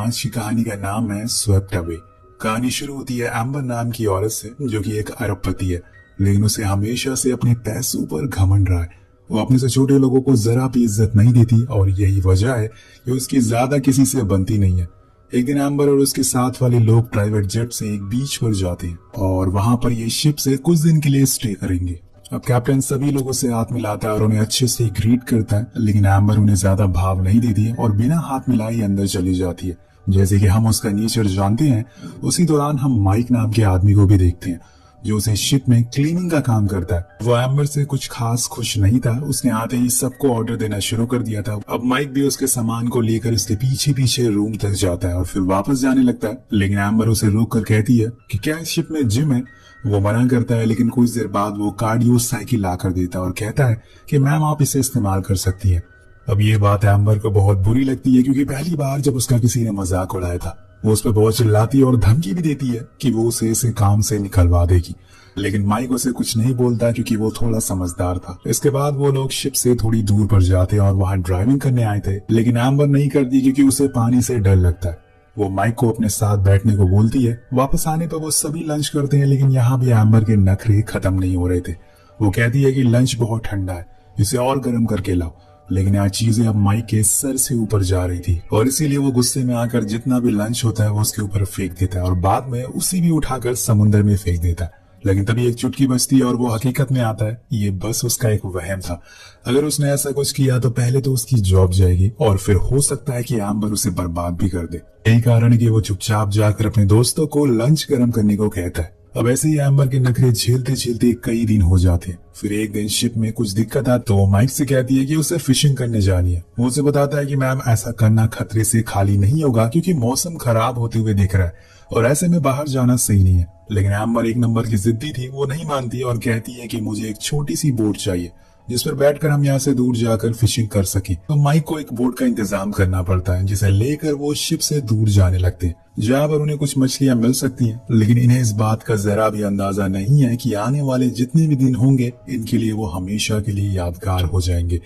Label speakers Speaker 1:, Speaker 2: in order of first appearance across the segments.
Speaker 1: आज की कहानी का नाम है स्वेप्ट अवे। कहानी शुरू होती है एम्बर नाम की औरत से जो कि एक अरबपति है, लेकिन उसे हमेशा से अपने पैसों पर घमंड रहा है। वो अपने से छोटे लोगों को जरा भी इज्जत नहीं देती और यही वजह है कि उसकी ज्यादा किसी से बनती नहीं है। एक दिन एम्बर और उसके साथ वाले लोग प्राइवेट जेट से एक बीच पर जाते हैं और वहां पर ये शिप से कुछ दिन के लिए स्टे करेंगे। अब कैप्टन सभी लोगों से हाथ मिलाता है और उन्हें अच्छे से ग्रीट करता है, लेकिन एम्बर उन्हें ज्यादा भाव नहीं देती है और बिना हाथ मिलाए अंदर चली जाती है। जैसे कि हम उसका नेचर जानते हैं, उसी दौरान हम माइक नाम के आदमी को भी देखते हैं जो उसे शिप में क्लीनिंग का काम करता है। वो एम्बर से कुछ खास खुश नहीं था। उसने आते ही सबको ऑर्डर देना शुरू कर दिया था। अब माइक भी उसके सामान को लेकर उसके पीछे पीछे रूम तक जाता है और फिर वापस जाने लगता है, लेकिन एम्बर उसे रोक कर कहती है कि क्या इस शिप में जिम है। वो मना करता है, लेकिन कुछ देर बाद वो कार्डियो साइकिल ला कर देता है और कहता है कि मैम आप इसे इस्तेमाल कर सकती है। अब ये बात एम्बर को बहुत बुरी लगती है क्योंकि पहली बार जब उसका किसी ने मजाक उड़ाया था वो उस पर बहुत चिल्लाती है और धमकी भी देती है कि वो उसे इसे काम से निकलवा देगी, लेकिन माइक उसे कुछ नहीं बोलता क्योंकि वो थोड़ा समझदार था। इसके बाद वो लोग शिप से थोड़ी दूर पर जाते हैं और वहां ड्राइविंग करने आए थे, लेकिन एम्बर नहीं करती क्योंकि उसे पानी से डर लगता है। वो माइक को अपने साथ बैठने को बोलती है। वापस आने पर वो सभी लंच करते हैं, लेकिन यहाँ भी एम्बर के नखरे खत्म नहीं हो रहे थे। वो कहती है कि लंच बहुत ठंडा है, इसे और गर्म करके लाओ, लेकिन आज चीजें अब माइक के सर से ऊपर जा रही थी और इसीलिए वो गुस्से में आकर जितना भी लंच होता है वो उसके ऊपर फेंक देता है और बाद में उसी भी उठाकर समुद्र में फेंक देता है। लेकिन तभी एक चुटकी बजती है और वो हकीकत में आता है ये बस उसका एक वहम था। अगर उसने ऐसा कुछ किया तो पहले तो उसकी जॉब जाएगी और फिर हो सकता है कि एम्बर उसे बर्बाद भी कर दे। यही कारण है कि वो चुपचाप जाकर अपने दोस्तों को लंच गर्म करने को कहता है। अब ऐसे ही एम्बर के नखरे झेलते झेलते कई दिन हो जाते हैं। फिर एक दिन शिप में कुछ दिक्कत आती तो माइक से कहती है कि उसे फिशिंग करने जानी है। वो उसे बताता है कि मैम ऐसा करना खतरे से खाली नहीं होगा क्योंकि मौसम खराब होते हुए दिख रहा है और ऐसे में बाहर जाना सही नहीं है। लेकिन एम्बर एक नंबर की जिद्दी थी, वो नहीं मानती और कहती है कि मुझे एक छोटी सी बोट चाहिए जिस पर बैठकर हम यहाँ से दूर जाकर फिशिंग कर सकें। तो माइक को एक बोट का इंतजाम करना पड़ता है जिसे लेकर वो शिप से दूर जाने लगते हैं, जहाँ पर उन्हें कुछ मछलियां मिल सकती हैं, लेकिन इन्हें इस बात का जरा भी अंदाजा नहीं है कि आने वाले जितने भी दिन होंगे इनके लिए वो हमेशा के लिए यादगार हो जाएंगे।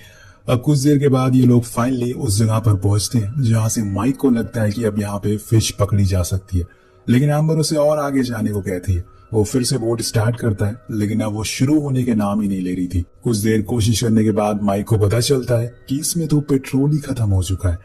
Speaker 1: अब कुछ देर के बाद ये लोग फाइनली उस जगह पर पहुंचते हैं जहाँ से माइक को लगता है कि अब यहाँ पे फिश पकड़ी जा सकती है, लेकिन एम्बर उसे और आगे जाने को कहती है। वो फिर से बोट स्टार्ट करता है, लेकिन अब वो शुरू होने के नाम ही नहीं ले रही थी। कुछ देर कोशिश करने के बाद माइक को पता चलता है कि इसमें तो पेट्रोल ही खत्म हो चुका है।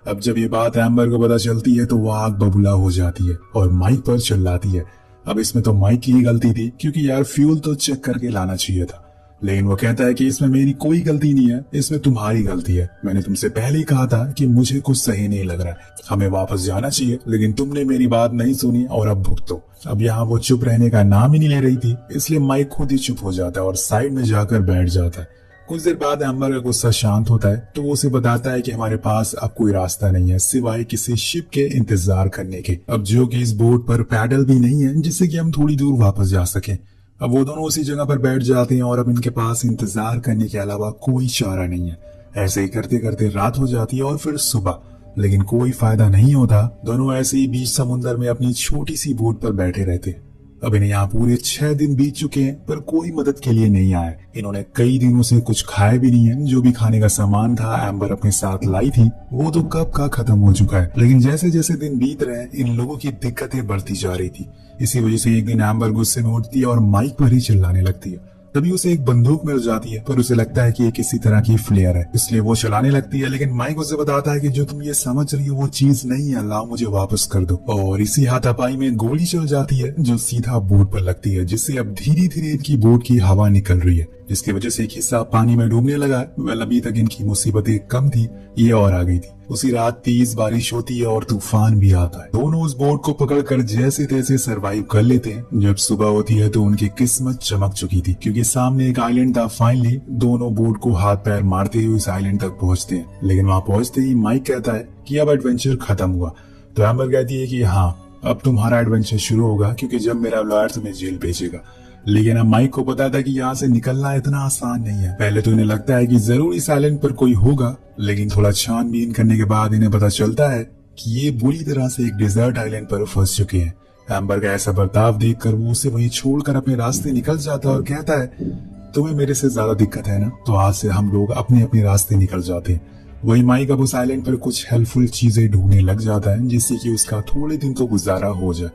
Speaker 1: अब जब ये बात एम्बर को पता चलती है तो वो आग बबूला हो जाती है और माइक पर चिल्लाती है। अब इसमें तो माइक की ही गलती थी क्योंकि यार फ्यूल तो चेक करके लाना चाहिए था, लेकिन वो कहता है कि इसमें मेरी कोई गलती नहीं है, इसमें तुम्हारी गलती है। मैंने तुमसे पहले ही कहा था कि मुझे कुछ सही नहीं लग रहा है, हमें वापस जाना चाहिए, लेकिन तुमने मेरी बात नहीं सुनी और अब भुगतो। अब यहाँ वो चुप रहने का नाम ही नहीं ले रही थी, इसलिए माइक खुद ही चुप हो जाता है और साइड में जाकर बैठ जाता है। कुछ देर बाद एम्बर का गुस्सा शांत होता है तो वो उसे बताता है कि हमारे पास अब कोई रास्ता नहीं है सिवाय किसी शिप के इंतजार करने के, अब जो कि इस बोट पर पैडल भी नहीं है जिससे कि हम थोड़ी दूर वापस जा सकें। अब वो दोनों उसी जगह पर बैठ जाते हैं और अब इनके पास इंतजार करने के अलावा कोई चारा नहीं है। ऐसे ही करते करते रात हो जाती है और फिर सुबह, लेकिन कोई फायदा नहीं होता। दोनों ऐसे ही बीच समुद्र में अपनी छोटी सी बोट पर बैठे रहते। अब इन्हें यहाँ पूरे 6 दिन बीत चुके हैं पर कोई मदद के लिए नहीं आया। इन्होंने कई दिनों से कुछ खाया भी नहीं है। जो भी खाने का सामान था एम्बर अपने साथ लाई थी वो तो कब का खत्म हो चुका है, लेकिन जैसे जैसे दिन बीत रहे हैं इन लोगों की दिक्कतें बढ़ती जा रही थी। इसी वजह से एक दिन एम्बर गुस्से में उठती है और माइक पर ही चिल्लाने लगती है। तभी उसे एक बंदूक मिल जाती है पर उसे लगता है कि ये किसी तरह की फ्लेयर है, इसलिए वो चलाने लगती है, लेकिन माइक उसे बताता है कि जो तुम ये समझ रही हो वो चीज नहीं है, लाओ मुझे वापस कर दो। और इसी हाथापाई में गोली चल जाती है जो सीधा बोट पर लगती है, जिससे अब धीरे धीरे इनकी बोट की हवा निकल रही है, जिसकी वजह से एक हिस्सा पानी में डूबने लगा। वेल अभी तक इनकी मुसीबतें कम थी, ये और आ गई थी। उसी रात तेज बारिश होती है और तूफान भी आता है। दोनों उस बोट को पकड़कर जैसे तैसे सरवाइव कर लेते हैं। जब सुबह होती है तो उनकी किस्मत चमक चुकी थी क्योंकि सामने एक आइलैंड था। फाइनली दोनों बोट को हाथ पैर मारते हुए इस आइलैंड तक पहुंचते हैं, लेकिन वहां पहुंचते ही माइक कहता है कि अब एडवेंचर खत्म हुआ। तो एम्बर कहती है कि हाँ, अब तुम्हारा एडवेंचर शुरू होगा क्योंकि जब मेरा लॉयर तुम्हें जेल भेजेगा। लेकिन अब माइक को पता था कि यहाँ से निकलना इतना आसान नहीं है। पहले तो इन्हें लगता है कि जरूर इस आइलैंड पर कोई होगा, लेकिन थोड़ा छानबीन करने के बाद इन्हें पता चलता है कि ये बुरी तरह से एक डिजर्ट आइलैंड पर फंस चुके हैं। एम्बर का ऐसा बर्ताव देखकर वो उसे वहीं छोड़कर अपने रास्ते निकल जाता है और कहता है तुम्हें मेरे से ज्यादा दिक्कत है ना, तो आज से हम लोग अपने अपने रास्ते निकल जाते हैं। वही माइक अब उस आइलैंड पर कुछ हेल्पफुल चीजें ढूंढने लग जाता है जिससे कि उसका थोड़े दिन तो गुजारा हो जाए।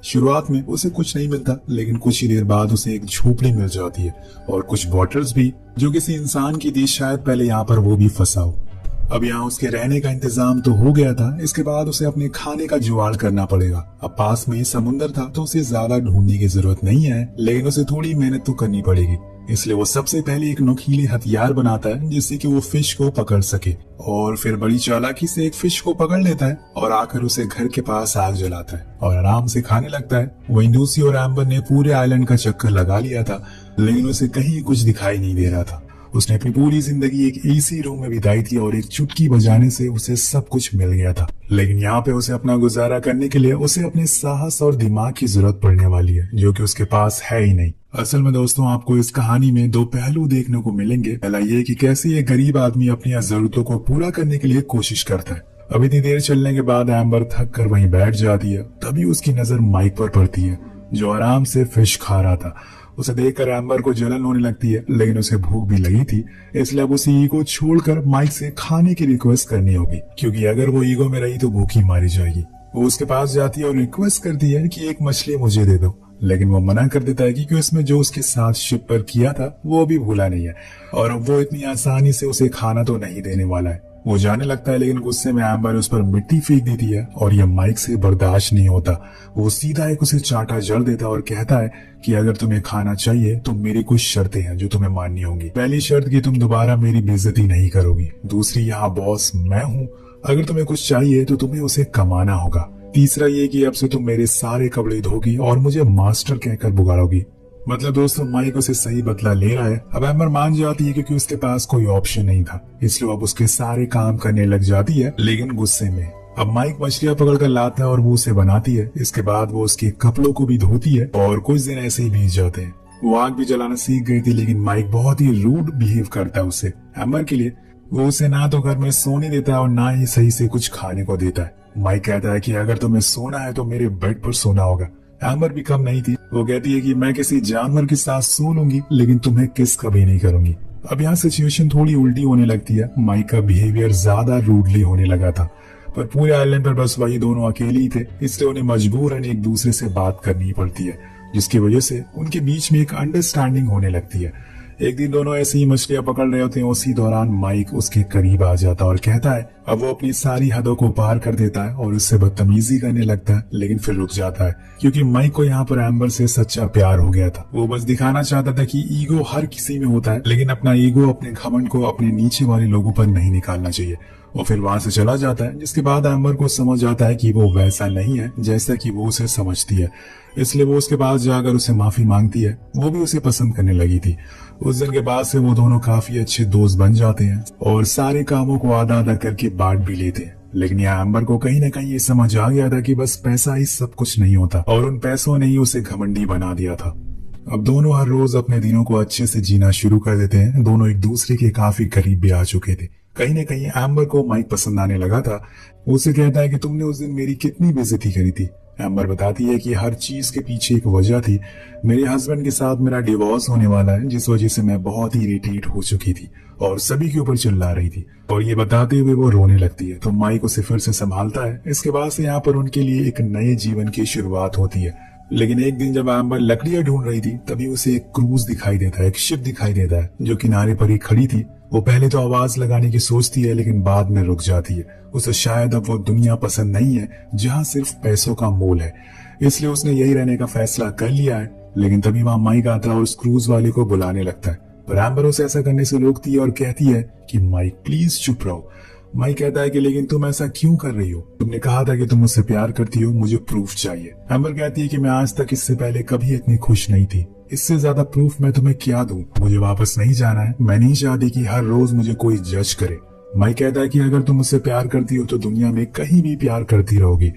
Speaker 1: शुरुआत में उसे कुछ नहीं मिलता, लेकिन कुछ ही देर बाद उसे एक झोपड़ी मिल जाती है और कुछ बॉटल्स भी, जो किसी इंसान की थी, शायद पहले यहाँ पर वो भी फंसा हो। अब यहाँ उसके रहने का इंतजाम तो हो गया था, इसके बाद उसे अपने खाने का जुगाड़ करना पड़ेगा। अब पास में ही समुंदर था तो उसे ज्यादा ढूंढने की जरूरत नहीं है, लेकिन उसे थोड़ी मेहनत तो करनी पड़ेगी। इसलिए वो सबसे पहले एक नुकीले हथियार बनाता है जिससे कि वो फिश को पकड़ सके, और फिर बड़ी चालाकी से एक फिश को पकड़ लेता है और आकर उसे घर के पास आग जलाता है और आराम से खाने लगता है। वहीं दूसरी और एम्बर ने पूरे आइलैंड का चक्कर लगा लिया था, लेकिन उसे कहीं कुछ दिखाई नहीं दे रहा था। उसने अपनी पूरी जिंदगी एक एसी रूम में बिताई थी और एक चुटकी बजाने से उसे सब कुछ मिल गया था। लेकिन यहाँ पे उसे अपना गुजारा करने के लिए उसे अपने साहस और दिमाग की जरूरत पड़ने वाली है, जो कि उसके पास है ही नहीं। असल में दोस्तों, आपको इस कहानी में दो पहलू देखने को मिलेंगे। पहला ये कि कैसे एक गरीब आदमी अपनी जरूरतों को पूरा करने के लिए कोशिश करता है। अब इतनी देर चलने के बाद एम्बर थक कर वहीं बैठ जाती है। तभी उसकी नजर माइक पर पड़ती है, जो आराम से फिश खा रहा था। उसे देखकर एम्बर को जलन होने लगती है, लेकिन उसे भूख भी लगी थी, इसलिए अब उसे ईगो छोड़कर माइक से खाने की रिक्वेस्ट करनी होगी, क्योंकि अगर वो ईगो में रही तो भूखी मारी जाएगी। वो उसके पास जाती है और रिक्वेस्ट करती है कि एक मछली मुझे दे दो, लेकिन वो मना कर देता है क्योंकि उसमें जो उसके साथ शिप पर किया था वो भी भूला नहीं है, और अब वो इतनी आसानी से उसे खाना तो नहीं देने वाला है। वो जाने लगता है, लेकिन गुस्से में एम्बर उस पर मिट्टी फेंक देती है और यह माइक से बर्दाश्त नहीं होता। वो सीधा एक उसे चांटा जड़ देता है और कहता है कि अगर तुम्हें खाना चाहिए तो मेरी कुछ शर्तें हैं जो तुम्हें माननी होंगी। पहली शर्त कि तुम दोबारा मेरी बेइज्जती नहीं करोगी। दूसरी, यहाँ बॉस मैं हूँ, अगर तुम्हें कुछ चाहिए तो तुम्हें उसे कमाना होगा। तीसरा ये कि अब से तुम मेरे सारे कपड़े धोगी और मुझे मास्टर कहकर पुकारोगी। मतलब दोस्तों, माइक उसे सही बदला ले रहा है। अब एम्बर मान जाती है क्योंकि उसके पास कोई ऑप्शन नहीं था, इसलिए अब उसके सारे काम करने लग जाती है, लेकिन गुस्से में। अब माइक मछलियां पकड़कर लाता है और वो उसे बनाती है। इसके बाद वो उसके कपड़ों को भी धोती है और कुछ दिन ऐसे ही बीत जाते हैं। वो आग भी जलाना सीख गई थी, लेकिन माइक बहुत ही रूड बिहेव करता है उससे। एम्बर के लिए वो उसे ना तो घर में सोने देता है और ना ही सही से कुछ खाने को देता है। माइक कहता है कि अगर तुम्हें सोना है तो मेरे बेड पर सोना होगा। एम्बर भी कम नहीं थी, वो कहती है कि मैं किसी जानवर के साथ सो लूंगी, लेकिन तुम्हें किस कभी नहीं करूंगी। अब यहाँ सिचुएशन थोड़ी उल्टी होने लगती है। माइक का बिहेवियर ज्यादा रूडली होने लगा था, पर पूरे आइलैंड पर बस वही दोनों अकेले ही थे, इसलिए उन्हें मजबूरन एक दूसरे से बात करनी पड़ती है, जिसकी वजह से उनके बीच में एक अंडरस्टैंडिंग होने लगती है। एक दिन दोनों ऐसी ही मछलियां पकड़ रहे होते हैं। उसी दौरान माइक उसके करीब आ जाता है और कहता है, अब वो अपनी सारी हदों को पार कर देता है और उससे बदतमीजी करने लगता है, लेकिन फिर रुक जाता है क्योंकि माइक को यहाँ पर एम्बर से सच्चा प्यार हो गया था। वो बस दिखाना चाहता था कि ईगो हर किसी में होता है, लेकिन अपना ईगो, अपने घमंड को अपने नीचे वाले लोगों पर नहीं निकालना चाहिए। वो फिर वहां से चला जाता है, जिसके बाद एम्बर को समझ आता है कि वो वैसा नहीं है जैसा कि वो उसे समझती है, इसलिए वो उसके पास जाकर उसे माफी मांगती है। वो भी उसे पसंद करने लगी थी। उस दिन के बाद से वो दोनों काफी अच्छे दोस्त बन जाते हैं और सारे कामों को आधा आधा करके बांट भी लेते हैं। लेकिन यहाँ एम्बर को कहीं न कहीं ये समझ आ गया था कि बस पैसा ही सब कुछ नहीं होता, और उन पैसों ने ही उसे घमंडी बना दिया था। अब दोनों हर रोज अपने दिनों को अच्छे से जीना शुरू कर देते हैं। दोनों एक दूसरे के काफी करीब भी आ चुके थे। कहीं न कहीं एम्बर को माइक पसंद आने लगा था। उसे कहता है कि तुमने उस दिन मेरी कितनी बेइज्जती करी थी। एम्बर बताती है कि हर चीज के पीछे एक वजह थी। मेरे हस्बैंड के साथ मेरा डिवोर्स होने वाला है, जिस वजह से मैं बहुत ही इरिटेट हो चुकी थी और सभी के ऊपर चिल्ला रही थी। और ये बताते हुए वो रोने लगती है, तो माइक उसे फिर से संभालता है। इसके बाद से यहाँ पर उनके लिए एक नए जीवन की शुरुआत होती है। लेकिन एक दिन जब एम्बर लकड़ियां ढूंढ रही थी, तभी उसे एक क्रूज दिखाई देता है, एक शिप दिखाई देता है जो किनारे पर ही खड़ी थी। वो पहले तो आवाज लगाने की सोचती है, लेकिन बाद में रुक जाती है। उसे शायद अब वो दुनिया पसंद नहीं है जहाँ सिर्फ पैसों का मोल है, इसलिए उसने यही रहने का फैसला कर लिया है। लेकिन तभी वहां माइक आता है और उस क्रूज वाले को बुलाने लगता है, पर एम्बर उसे ऐसा करने से रोकती है और कहती है कि माइक प्लीज चुप रहो। माइक कहता है कि लेकिन तुम ऐसा क्यों कर रही हो? तुमने कहा था कि तुम मुझसे प्यार करती हो, मुझे प्रूफ चाहिए। एम्बर कहती है कि मैं आज तक इससे पहले कभी इतनी खुश नहीं थी, इससे ज्यादा प्रूफ मैं तुम्हें क्या दूं? मुझे वापस नहीं जाना है। मैं नहीं चाहती कि हर रोज मुझे कोई जज करे। माइक कहता है कि अगर तुम मुझसे प्यार करती हो तो दुनिया में कहीं भी प्यार करती रहोगी।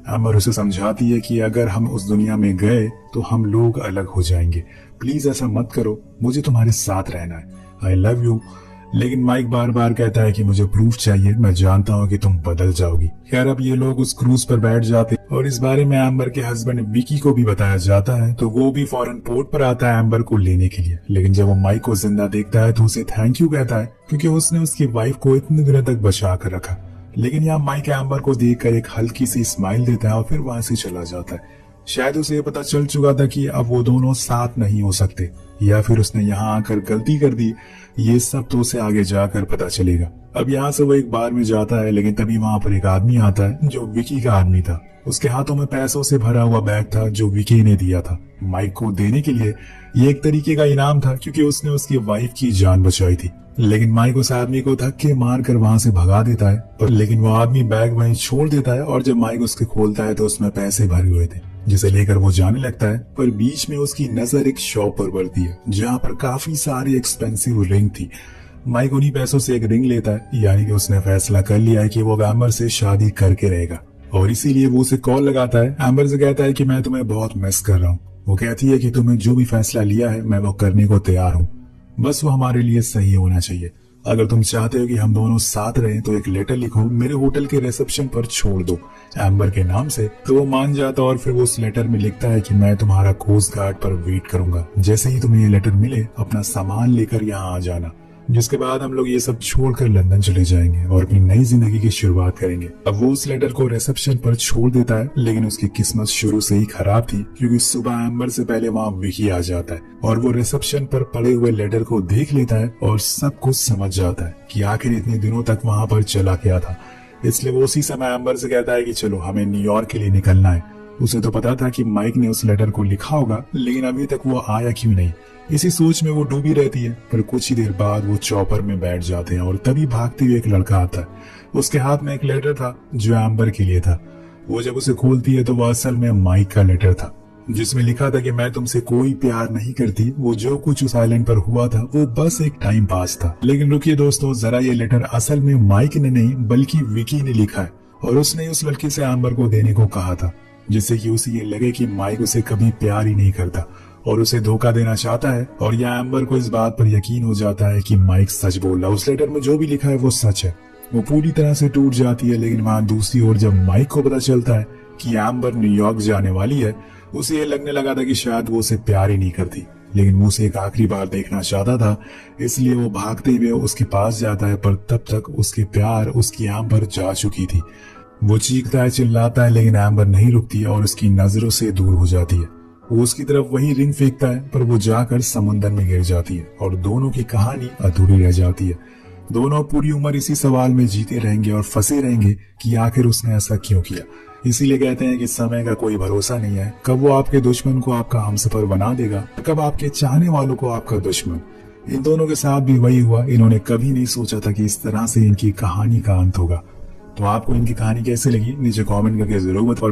Speaker 1: एम्बर उसे समझाती है कि अगर हम उस दुनिया में गए तो हम लोग अलग हो जाएंगे। प्लीज ऐसा मत करो, मुझे तुम्हारे साथ रहना है। I love you. लेकिन माइक बार बार कहता है कि मुझे प्रूफ चाहिए, मैं जानता हूँ कि तुम बदल जाओगी। खैर अब ये लोग उस क्रूज पर बैठ जाते और इस बारे में एम्बर के हस्बैंड विकी को भी बताया जाता है, तो वो भी फौरन पोर्ट पर आता है एम्बर को लेने के लिए। लेकिन जब वो माइक को जिंदा देखता है तो उसे थैंक यू कहता है, क्योंकि उसने उसकी वाइफ को इतने दिनों तक बचा कर रखा। लेकिन यहाँ माइक एम्बर को देखकर एक हल्की सी स्माइल देता है और फिर वहां से चला जाता है। शायद उसे ये पता चल चुका था कि अब वो दोनों साथ नहीं हो सकते, या फिर उसने यहाँ आकर गलती कर दी। ये सब तो उसे आगे जाकर पता चलेगा। अब यहाँ से वो एक बार में जाता है, लेकिन तभी वहां पर एक आदमी आता है जो विकी का आदमी था। उसके हाथों में पैसों से भरा हुआ बैग था जो विकी ने दिया था माइक को देने के लिए। ये एक तरीके का इनाम था, क्योंकि उसने उसकी वाइफ की जान बचाई थी। लेकिन माइक उस आदमी को धक्के मार कर वहां से भगा देता है, लेकिन वो आदमी बैग वहीं छोड़ देता है। और जब माइक उसके खोलता है तो उसमें पैसे भरे हुए थे, जिसे लेकर वो जाने लगता है। पर बीच में उसकी नजर एक शॉप पर पड़ती है जहाँ पर काफी सारी एक्सपेंसिव रिंग थी। माइक उन्हीं पैसों से एक रिंग लेता है, यानी कि उसने फैसला कर लिया है कि वो एम्बर से शादी करके रहेगा। और इसीलिए वो उसे कॉल लगाता है। एम्बर से कहता है कि मैं तुम्हें बहुत मिस कर रहा हूँ। वो कहती है कि तुम्हें जो भी फैसला लिया है मैं वो करने को तैयार हूँ, बस वो हमारे लिए सही होना चाहिए। अगर तुम चाहते हो कि हम दोनों साथ रहें तो एक लेटर लिखो, मेरे होटल के रिसेप्शन पर छोड़ दो एम्बर के नाम से। तो वो मान जाता और फिर वो उस लेटर में लिखता है कि मैं तुम्हारा कोस्ट गार्ड पर वेट करूंगा, जैसे ही तुम्हें ये लेटर मिले अपना सामान लेकर यहाँ आ जाना। जिसके बाद हम लोग ये सब छोड़कर लंदन चले जाएंगे और अपनी नई जिंदगी की शुरुआत करेंगे। अब वो उस लेटर को रिसेप्शन पर छोड़ देता है, लेकिन उसकी किस्मत शुरू से ही खराब थी, क्योंकि सुबह एम्बर से पहले वहाँ विकी आ जाता है और वो रिसेप्शन पर पड़े हुए लेटर को देख लेता है और सब कुछ समझ जाता है कि आखिर इतने दिनों तक वहाँ पर चला क्या था। इसलिए वो उसी समय एम्बर से कहता है कि चलो हमें न्यूयॉर्क के लिए निकलना है। उसे तो पता था कि माइक ने उस लेटर को लिखा होगा, लेकिन अभी तक वो आया क्यों नहीं, इसी सोच में वो डूबी रहती है। पर कुछ ही देर बाद वो चॉपर में बैठ जाते हैं और तभी भागते हुए एक लड़का आता है। उसके हाथ में एक लेटर था जो एम्बर के लिए था। वो जब उसे खोलती है तो वो असल में माइक का लेटर था, जिसमें लिखा था कि मैं तुमसे कोई प्यार नहीं करती, वो जो कुछ उस आइलैंड पर हुआ था वो बस एक टाइम पास था। लेकिन रुकिए दोस्तों, जरा ये लेटर असल में माइक ने नहीं बल्कि विकी ने लिखा है, और उसने उस लड़की से एम्बर को देने को कहा था, जिससे कि उसे ये लगे कि माइक उसे कभी प्यार ही नहीं करता और उसे धोखा देना चाहता है। और यह एम्बर को इस बात पर यकीन हो जाता है कि माइक सच बोल रहा, उस लेटर में जो भी लिखा है वो सच है। वो पूरी तरह से टूट जाती है। लेकिन वहां दूसरी ओर जब माइक को पता चलता है कि एम्बर न्यूयॉर्क जाने वाली है, उसे ये लगने लगा था कि शायद वो उसे प्यार ही नहीं करती, लेकिन वो उसे एक आखिरी बार देखना चाहता था। इसलिए वो भागते हुए उसके पास जाता है, पर तब तक उसके प्यार उसकी एम्बर जा चुकी थी। वो चीखता है, चिल्लाता है, लेकिन एम्बर नहीं रुकती है और उसकी नजरों से दूर हो जाती है। वो उसकी तरफ वही रिंग फेंकता है, पर वो जाकर समुद्र में गिर जाती है और दोनों की कहानी अधूरी रह जाती है। दोनों पूरी उम्र इसी सवाल में जीते रहेंगे और फंसे रहेंगे कि आखिर उसने ऐसा क्यों किया। इसीलिए कहते हैं कि समय का कोई भरोसा नहीं है, कब वो आपके दुश्मन को आपका हमसफर बना देगा, कब आपके चाहने वालों को आपका दुश्मन। इन दोनों के साथ भी वही हुआ। इन्होंने कभी नहीं सोचा था कि इस तरह से इनकी कहानी का अंत होगा। तो आपको इनकी कहानी कैसे लगी नीचे कमेंट करके जरूर बताओ।